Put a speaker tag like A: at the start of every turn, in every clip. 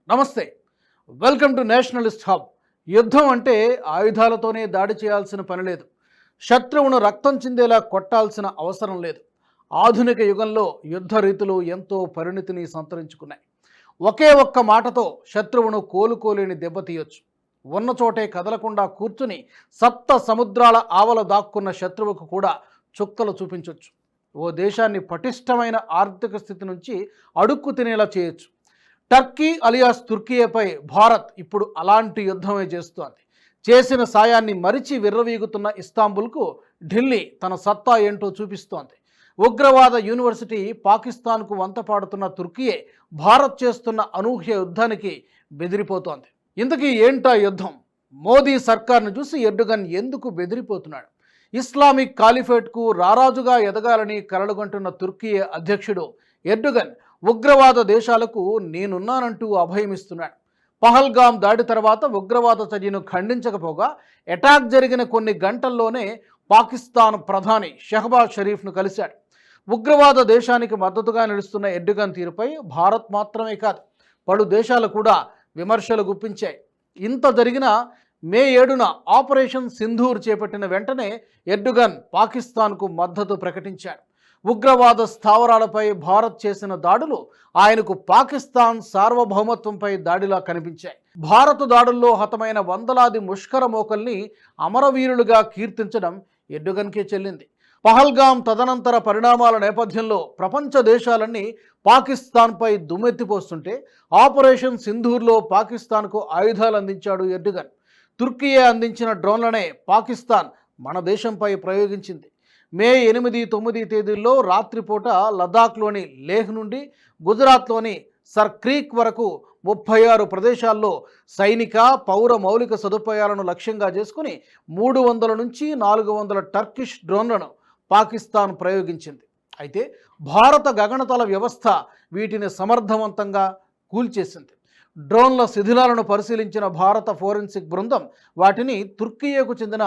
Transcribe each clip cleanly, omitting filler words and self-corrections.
A: నమస్తే. Welcome to Nationalist hub. యుద్ధం అంటే ఆయుధాలతోనే దాడి చేయాల్సిన పని లేదు. శత్రువును రక్తం చిందేలా కొట్టాల్సిన అవసరం లేదు. ఆధునిక యుగంలో యుద్ధ రీతులు ఎంతో పరిణితిని సంతరించుకున్నాయి. ఒకే ఒక్క మాటతో శత్రువును కోలుకోలేని దెబ్బతీయొచ్చు. ఉన్న చోటే కదలకుండా కూర్చుని సప్త సముద్రాల ఆవల దాక్కున్న శత్రువుకు కూడా చుక్కలు చూపించొచ్చు. ఓ దేశాన్ని పటిష్టమైన ఆర్థిక స్థితి నుంచి అడుక్కు తినేలా చేయొచ్చు. టర్కీ అలియాస్ తుర్కియేపై భారత్ ఇప్పుడు అలాంటి యుద్ధమే చేస్తోంది. చేసిన సాయాన్ని మరిచి విర్రవీగుతున్న ఇస్తాంబుల్కు ఢిల్లీ తన సత్తా ఏంటో చూపిస్తోంది. ఉగ్రవాద యూనివర్సిటీ పాకిస్తాన్కు వంతపాడుతున్న తుర్కియే భారత్ చేస్తున్న అనూహ్య యుద్ధానికి బెదిరిపోతోంది. ఇంతకీ ఏంటా యుద్ధం? మోదీ సర్కార్ను చూసి ఎర్డోగన్ ఎందుకు బెదిరిపోతున్నాడు? ఇస్లామిక్ కాలిఫేట్కు రారాజుగా ఎదగాలని కలలుగంటున్న తుర్కియే అధ్యక్షుడు ఎర్డోగన్ ఉగ్రవాద దేశాలకు నేనున్నానంటూ అభయమిస్తున్నాడు. పహల్గాం దాడి తర్వాత ఉగ్రవాద చర్యను ఖండించకపోగా అటాక్ జరిగిన కొన్ని గంటల్లోనే పాకిస్తాన్ ప్రధాని షహబాజ్ షరీఫ్ను కలిశాడు. ఉగ్రవాద దేశానికి మద్దతుగా నిలుస్తున్న ఎర్డోగన్ తీరుపై భారత్ మాత్రమే కాదు, పలు దేశాలు కూడా విమర్శలు గుప్పించాయి. ఇంత జరిగినా మే 7న ఆపరేషన్ సింధూర్ చేపట్టిన వెంటనే ఎర్డోగన్ పాకిస్తాన్కు మద్దతు ప్రకటించాడు. ఉగ్రవాద స్థావరాలపై భారత్ చేసిన దాడులు ఆయనకు పాకిస్తాన్ సార్వభౌమత్వంపై దాడిలా కనిపించాయి. భారత దాడుల్లో హతమైన వందలాది ముష్కర మోకల్ని అమరవీరులుగా కీర్తించడం ఎర్డోగన్కే చెల్లింది. పహల్గాం తదనంతర పరిణామాల నేపథ్యంలో ప్రపంచ దేశాలన్నీ పాకిస్తాన్పై దుమ్మెత్తిపోస్తుంటే ఆపరేషన్ సింధూర్లో పాకిస్తాన్కు ఆయుధాలు అందించాడు ఎర్డోగన్. తుర్కియే అందించిన డ్రోన్లనే పాకిస్తాన్ మన దేశంపై ప్రయోగించింది. మే 8, 9 తేదీల్లో రాత్రిపూట లదాఖ్లోని లేహ్ నుండి గుజరాత్లోని సర్ క్రీక్ వరకు 36 ప్రదేశాల్లో సైనిక పౌర మౌలిక సదుపాయాలను లక్ష్యంగా చేసుకుని 300 నుంచి 400 టర్కిష్ డ్రోన్లను పాకిస్తాన్ ప్రయోగించింది. అయితే భారత గగనతల వ్యవస్థ వీటిని సమర్థవంతంగా కూల్చేసింది. డ్రోన్ల శిథిలాలను పరిశీలించిన భారత ఫోరెన్సిక్ బృందం వాటిని తుర్కియేకు చెందిన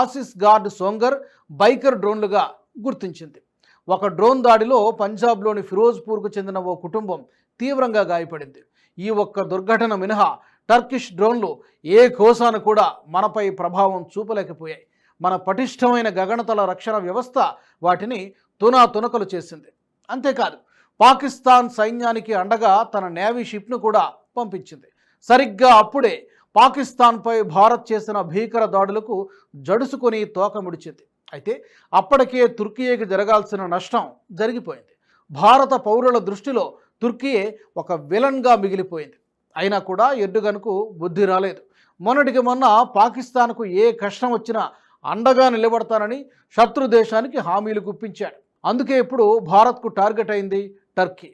A: ఆసిస్ గార్డ్ సోంగర్ బైకర్ డ్రోన్లుగా గుర్తించింది. ఒక డ్రోన్ దాడిలో పంజాబ్లోని ఫిరోజ్పూర్కు చెందిన ఓ కుటుంబం తీవ్రంగా గాయపడింది. ఈ ఒక్క దుర్ఘటన మినహా టర్కిష్ డ్రోన్లు ఏ కోసాను కూడా మనపై ప్రభావం చూపలేకపోయాయి. మన పటిష్టమైన గగనతల రక్షణ వ్యవస్థ వాటిని తునాతునకలు చేసింది. అంతేకాదు, పాకిస్తాన్ సైన్యానికి అండగా తన నేవీ షిప్ను కూడా పంపించింది. సరిగ్గా అప్పుడే పాకిస్తాన్పై భారత్ చేసిన భీకర దాడులకు జడుసుకొని తోక ముడిచింది. అయితే అప్పటికే తుర్కియేకి జరగాల్సిన నష్టం జరిగిపోయింది. భారత పౌరుల దృష్టిలో తుర్కియే ఒక విలన్గా మిగిలిపోయింది. అయినా కూడా ఎర్డోగన్కు బుద్ధి రాలేదు. మొన్నటికి మొన్న పాకిస్తాన్కు ఏ కష్టం వచ్చినా అండగా నిలబడతానని శత్రు దేశానికి హామీలు గుప్పించాడు. అందుకే ఇప్పుడు భారత్కు టార్గెట్ అయింది టర్కీ.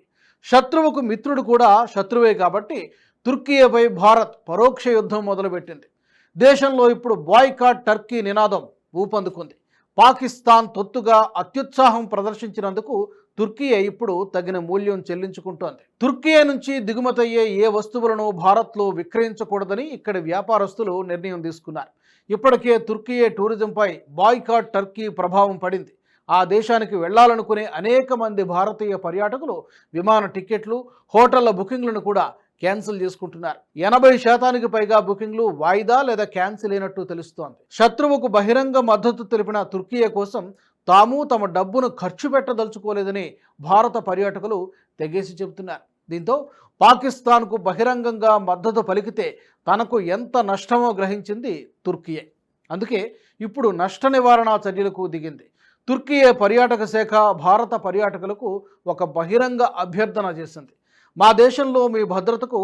A: శత్రువుకు మిత్రుడు కూడా శత్రువే కాబట్టి తుర్కియేపై భారత్ పరోక్ష యుద్ధం మొదలుపెట్టింది. దేశంలో ఇప్పుడు బాయ్కాట్ టర్కీ నినాదం ఊపందుకుంది. పాకిస్తాన్ తొత్తుగా అత్యుత్సాహం ప్రదర్శించినందుకు తుర్కియే ఇప్పుడు తగిన మూల్యం చెల్లించుకుంటోంది. తుర్కియే నుంచి దిగుమతయ్యే ఏ వస్తువులను భారత్లో విక్రయించకూడదని ఇక్కడి వ్యాపారస్తులు నిర్ణయం తీసుకున్నారు. ఇప్పటికే తుర్కియే టూరిజంపై బాయ్కాట్ టర్కీ ప్రభావం పడింది. ఆ దేశానికి వెళ్లాలనుకునే అనేక మంది భారతీయ పర్యాటకులు విమాన టికెట్లు, హోటళ్ల బుకింగ్లను కూడా క్యాన్సిల్ చేసుకుంటున్నారు. 80% పైగా బుకింగ్లు వాయిదా లేదా క్యాన్సిల్ అయినట్టు తెలుస్తోంది. శత్రువుకు బహిరంగ మద్దతు తెలిపిన తుర్కియే కోసం తాము తమ డబ్బును ఖర్చు పెట్టదలుచుకోలేదని భారత పర్యాటకులు తెగేసి చెబుతున్నారు. దీంతో పాకిస్తాన్కు బహిరంగంగా మద్దతు పలికితే తనకు ఎంత నష్టమో గ్రహించింది తుర్కియే. అందుకే ఇప్పుడు నష్ట నివారణ చర్యలకు దిగింది. తుర్కియే పర్యాటక శాఖ భారత పర్యాటకులకు ఒక బహిరంగ అభ్యర్థన చేసింది. మా దేశంలో మీ భద్రతకు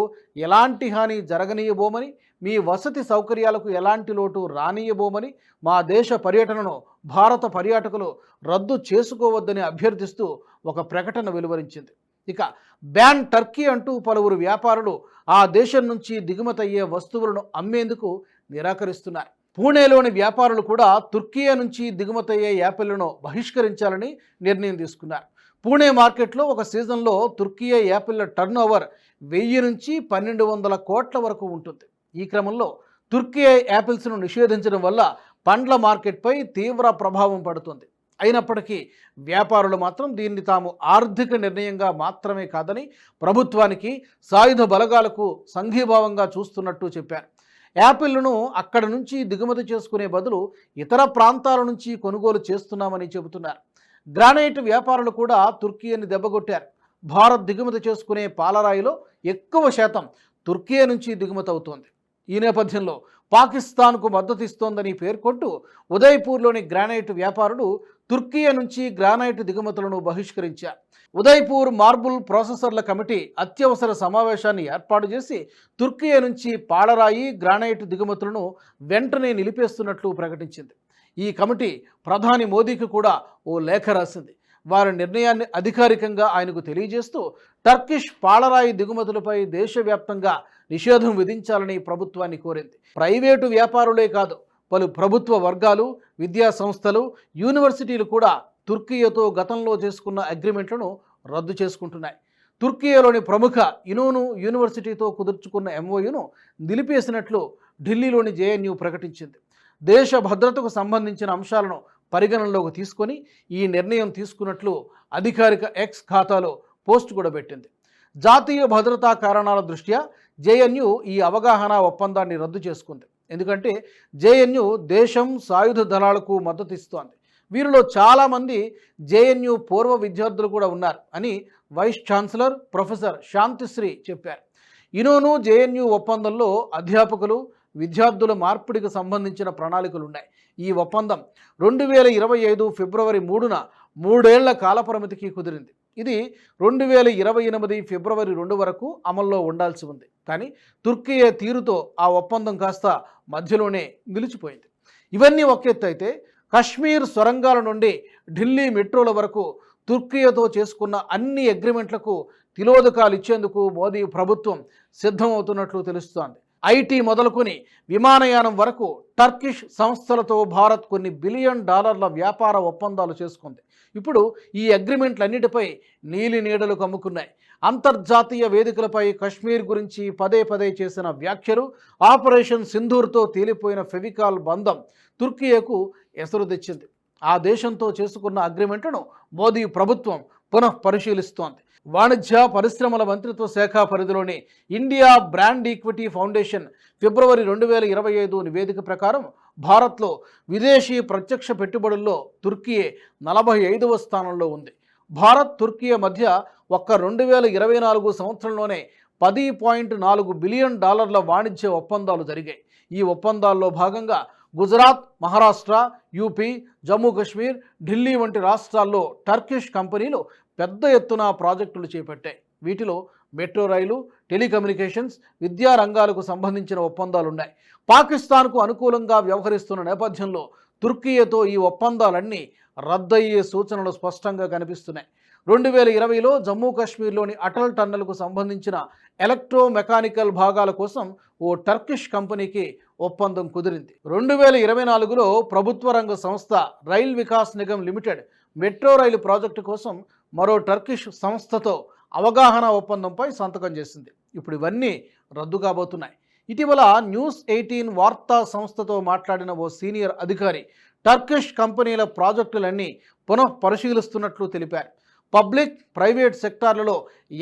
A: ఎలాంటి హాని జరగనీయబోమని, మీ వసతి సౌకర్యాలకు ఎలాంటి లోటు రానియబోమని, మా దేశ పర్యటనను భారత పర్యాటకులు రద్దు చేసుకోవద్దని అభ్యర్థిస్తూ ఒక ప్రకటన వెలువరించింది. ఇక బ్యాన్ టర్కీ అంటూ పలువురు వ్యాపారులు ఆ దేశం నుంచి దిగుమతయ్యే వస్తువులను అమ్మేందుకు నిరాకరిస్తున్నారు. పూణేలోని వ్యాపారులు కూడా తుర్కియే నుంచి దిగుమతయ్యే యాపిళ్లను బహిష్కరించాలని నిర్ణయం తీసుకున్నారు. పూణే మార్కెట్లో ఒక సీజన్లో తుర్కియే యాపిళ్ల టర్న్ ఓవర్ 1000 నుంచి 1200 కోట్ల వరకు ఉంటుంది. ఈ క్రమంలో తుర్కియే యాపిల్స్ను నిషేధించడం వల్ల పండ్ల మార్కెట్పై తీవ్ర ప్రభావం పడుతుంది. అయినప్పటికీ వ్యాపారులు మాత్రం దీన్ని తాము ఆర్థిక నిర్ణయంగా మాత్రమే కాదని ప్రభుత్వానికి, సాయుధ బలగాలకు సంఘీభావంగా చూస్తున్నట్టు చెప్పారు. యాపిల్ను అక్కడ నుంచి దిగుమతి చేసుకునే బదులు ఇతర ప్రాంతాల నుంచి కొనుగోలు చేస్తున్నామని చెబుతున్నారు. గ్రానైట్ వ్యాపారులు కూడా తుర్కీని దెబ్బకొట్టారు. భారత్ దిగుమతి చేసుకునే పాలరాయిలో ఎక్కువ శాతం తుర్కీ నుంచి దిగుమతి అవుతోంది. ఈ నేపథ్యంలో పాకిస్తాన్కు మద్దతు ఇస్తోందని పేర్కొంటూ ఉదయ్పూర్లోని గ్రానైట్ వ్యాపారులు తుర్కీ నుంచి గ్రానైట్ దిగుమతులను బహిష్కరించారు. ఉదయ్పూర్ మార్బుల్ ప్రాసెసర్ల కమిటీ అత్యవసర సమావేశాన్ని ఏర్పాటు చేసి తుర్కీ నుంచి పాలరాయి, గ్రానైట్ దిగుమతులను వెంటనే నిలిపేస్తున్నట్లు ప్రకటించింది. ఈ కమిటీ ప్రధాని మోదీకి కూడా ఓ లేఖ రాసింది. వారి నిర్ణయాన్ని అధికారికంగా ఆయనకు తెలియజేస్తూ టర్కిష్ పాలరాయి దిగుమతులపై దేశవ్యాప్తంగా నిషేధం విధించాలని ప్రభుత్వాన్ని కోరింది. ప్రైవేటు వ్యాపారులే కాదు, పలు ప్రభుత్వ వర్గాలు, విద్యా సంస్థలు, యూనివర్సిటీలు కూడా తుర్కీతో గతంలో చేసుకున్న అగ్రిమెంట్లను రద్దు చేసుకుంటున్నాయి. తుర్కీలోని ప్రముఖ ఇనోను యూనివర్సిటీతో కుదుర్చుకున్న ఎంఓయూను నిలిపేసినట్లు ఢిల్లీలోని జేఎన్యూ ప్రకటించింది. దేశ భద్రతకు సంబంధించిన అంశాలను పరిగణనలోకి తీసుకొని ఈ నిర్ణయం తీసుకున్నట్లు అధికారిక ఎక్స్ ఖాతాలో పోస్ట్ కూడా పెట్టింది. జాతీయ భద్రతా కారణాల దృష్ట్యా జేఎన్యూ ఈ అవగాహన ఒప్పందాన్ని రద్దు చేసుకుంది. ఎందుకంటే జేఎన్యూ దేశం సాయుధ దళాలకు మద్దతు ఇస్తోంది. వీరిలో చాలామంది జేఎన్యూ పూర్వ విద్యార్థులు కూడా ఉన్నారు అని వైస్ ఛాన్సలర్ ప్రొఫెసర్ శాంతిశ్రీ చెప్పారు. ఇనోను జేఎన్యూ ఒప్పందంలో అధ్యాపకులు, విద్యార్థుల మార్పిడికి సంబంధించిన ప్రణాళికలు ఉన్నాయి. ఈ ఒప్పందం 2025 ఫిబ్రవరి 3న 3 ఏళ్ల కాలపరిమితికి కుదిరింది. ఇది 2028 ఫిబ్రవరి 2 వరకు అమల్లో ఉండాల్సి ఉంది. కానీ తుర్కీ తీరుతో ఆ ఒప్పందం కాస్త మధ్యలోనే నిలిచిపోయింది. ఇవన్నీ ఒక ఎత్తు అయితే, కశ్మీర్ సొరంగాల నుండి ఢిల్లీ మెట్రోల వరకు తుర్కీతో చేసుకున్న అన్ని అగ్రిమెంట్లకు తిలోదకాలు ఇచ్చేందుకు మోదీ ప్రభుత్వం సిద్ధమవుతున్నట్లు తెలుస్తోంది. ఐటీ మొదలుకొని విమానయానం వరకు టర్కిష్ సంస్థలతో భారత్ కొన్ని $1 బిలియన్ వ్యాపార ఒప్పందాలు చేసుకుంది. ఇప్పుడు ఈ అగ్రిమెంట్లన్నిటిపై నీలి నీడలు కమ్ముకున్నాయి. అంతర్జాతీయ వేదికలపై కశ్మీర్ గురించి పదే పదే చేసిన వ్యాఖ్యలు, ఆపరేషన్ సింధూర్తో తేలిపోయిన ఫెవికాల్ బంధం తుర్కీకు ఎసరు తెచ్చింది. ఆ దేశంతో చేసుకున్న అగ్రిమెంట్ను మోదీ ప్రభుత్వం పునః పరిశీలిస్తోంది. వాణిజ్య పరిశ్రమల మంత్రిత్వ శాఖ పరిధిలోని ఇండియా బ్రాండ్ ఈక్విటీ ఫౌండేషన్ ఫిబ్రవరి 2025 నివేదిక ప్రకారం భారత్లో విదేశీ ప్రత్యక్ష పెట్టుబడుల్లో తుర్కీ 45వ స్థానంలో ఉంది. భారత్, తుర్కీ మధ్య ఒక్క 2024 సంవత్సరంలోనే $10.4 బిలియన్ వాణిజ్య ఒప్పందాలు జరిగాయి. ఈ ఒప్పందాల్లో భాగంగా గుజరాత్, మహారాష్ట్ర, యూపీ, జమ్మూ కాశ్మీర్, ఢిల్లీ వంటి రాష్ట్రాల్లో టర్కిష్ కంపెనీలు పెద్ద ఎత్తున ప్రాజెక్టులు చేపట్టాయి. వీటిలో మెట్రో రైలు, టెలికమ్యూనికేషన్స్, విద్యా రంగాలకు సంబంధించిన ఒప్పందాలున్నాయి. పాకిస్తాన్కు అనుకూలంగా వ్యవహరిస్తున్న నేపథ్యంలో తుర్కీతో ఈ ఒప్పందాలన్నీ రద్దయ్యే సూచనలు స్పష్టంగా కనిపిస్తున్నాయి. 2020లో జమ్మూ కాశ్మీర్లోని అటల్ టన్నెల్కు సంబంధించిన ఎలక్ట్రోమెకానికల్ భాగాల కోసం ఓ టర్కిష్ కంపెనీకి ఒప్పందం కుదిరింది. 2024లో ప్రభుత్వ రంగ సంస్థ Rail Vikas Nigam limited metro rail project కోసం మరో టర్కిష్ సంస్థతో అవగాహన ఒప్పందంపై సంతకం చేసింది. ఇప్పుడు ఇవన్నీ రద్దు కాబోతున్నాయి. ఇటీవల న్యూస్ 18 వార్తా సంస్థతో మాట్లాడిన ఓ సీనియర్ అధికారి టర్కిష్ కంపెనీల ప్రాజెక్టులన్నీ పునః పరిశీలిస్తున్నట్లు తెలిపారు. పబ్లిక్, ప్రైవేట్ సెక్టార్లలో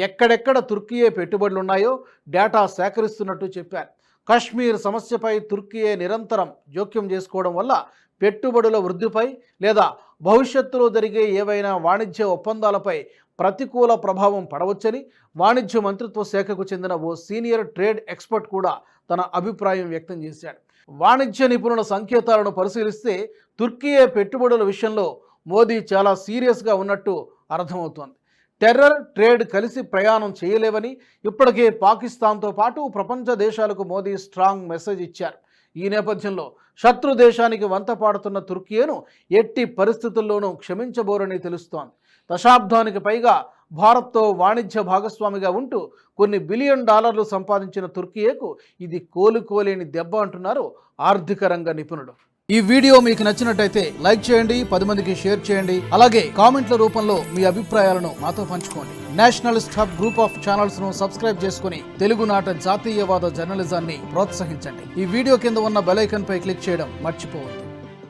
A: ఎక్కడెక్కడ తుర్కీ పెట్టుబడులున్నాయో డేటా సేకరిస్తున్నట్టు చెప్పారు. కశ్మీర్ సమస్యపై తుర్కీ నిరంతరం జోక్యం చేసుకోవడం వల్ల పెట్టుబడుల వృద్ధిపై లేదా భవిష్యత్తులో జరిగే ఏవైనా వాణిజ్య ఒప్పందాలపై ప్రతికూల ప్రభావం పడవచ్చని వాణిజ్య మంత్రిత్వ శాఖకు చెందిన ఓ సీనియర్ ట్రేడ్ ఎక్స్పర్ట్ కూడా తన అభిప్రాయం వ్యక్తం చేశాడు. వాణిజ్య నిపుణుల సంకేతాలను పరిశీలిస్తే తుర్కీ పెట్టుబడుల విషయంలో మోదీ చాలా సీరియస్గా ఉన్నట్టు అర్థమవుతోంది. టెర్రర్, ట్రేడ్ కలిసి ప్రయాణం చేయలేవని ఇప్పటికే పాకిస్తాన్తో పాటు ప్రపంచ దేశాలకు మోదీ స్ట్రాంగ్ మెసేజ్ ఇచ్చారు. ఈ నేపథ్యంలో శత్రు దేశానికి వంతపాడుతున్న తుర్కీను ఎట్టి పరిస్థితుల్లోనూ క్షమించబోరని తెలుస్తోంది. దశాబ్దానికి పైగా భారత్తో వాణిజ్య భాగస్వామిగా ఉంటూ కొన్ని $1 బిలియన్ సంపాదించిన తుర్కీకు ఇది కోలుకోలేని దెబ్బ అంటున్నారు ఆర్థిక రంగ నిపుణులు. ఈ వీడియో మీకు నచ్చినట్టయితే లైక్ చేయండి, 10 మందికి షేర్ చేయండి. అలాగే కామెంట్ల రూపంలో మీ అభిప్రాయాలను మాతో పంచుకోండి. Nationalist hub group of channels ను సబ్స్క్రైబ్ చేసుకుని తెలుగునాట జాతీయవాద జర్నలిజాన్ని ప్రోత్సహించండి. ఈ వీడియో కింద ఉన్న బెల్ ఐకాన్ పై క్లిక్ చేయడం మర్చిపోవద్దు.